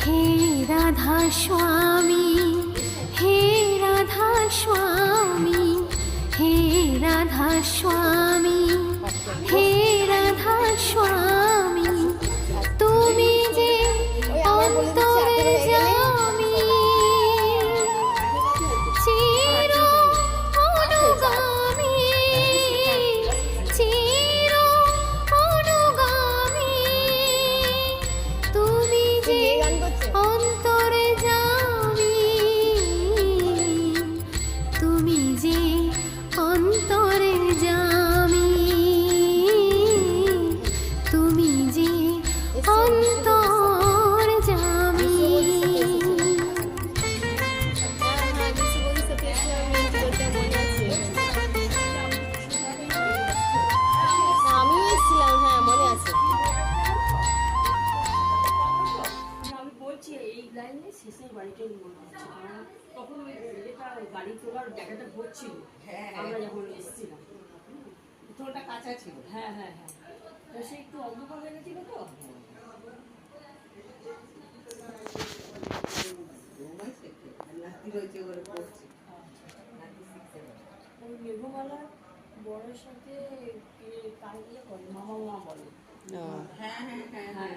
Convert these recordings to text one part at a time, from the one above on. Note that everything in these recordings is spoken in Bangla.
हे राधा स्वामी, हे राधा स्वामी, हे राधा स्वामी, हे राधा स्वामी, তুমি যে অন্তর্যামী, চির অনুগামী, চির অনুগামী, তুমি যে অন্তর্যামী, তুমি যে অন্তর্যামী, তুমি যে অন্তর্যামী। আমিও এসেছিলাম, হ্যাঁ মনে আছে। আমি বলছি এই লাইনে শেষের বাড়িটাই মনে হচ্ছে, কারণ তখন ওই এটা গাড়ি তোলার জায়গাটা ভরছিল আমরা যখন এসেছিলাম, টোলটা কাঁচা ছিল। হ্যাঁ হ্যাঁ হ্যাঁ, তো সে একটু অন্ধকার হয়ে গেছিল তো। নাতি রয়েছে ওখানে পড়ছে। ওই মেঘমালার বড়ের সাথে তার ইয়ে করে মামা মা বলে। হ্যাঁ হ্যাঁ হ্যাঁ হ্যাঁ,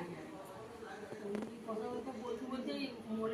কথা বলতে বলতেই মনে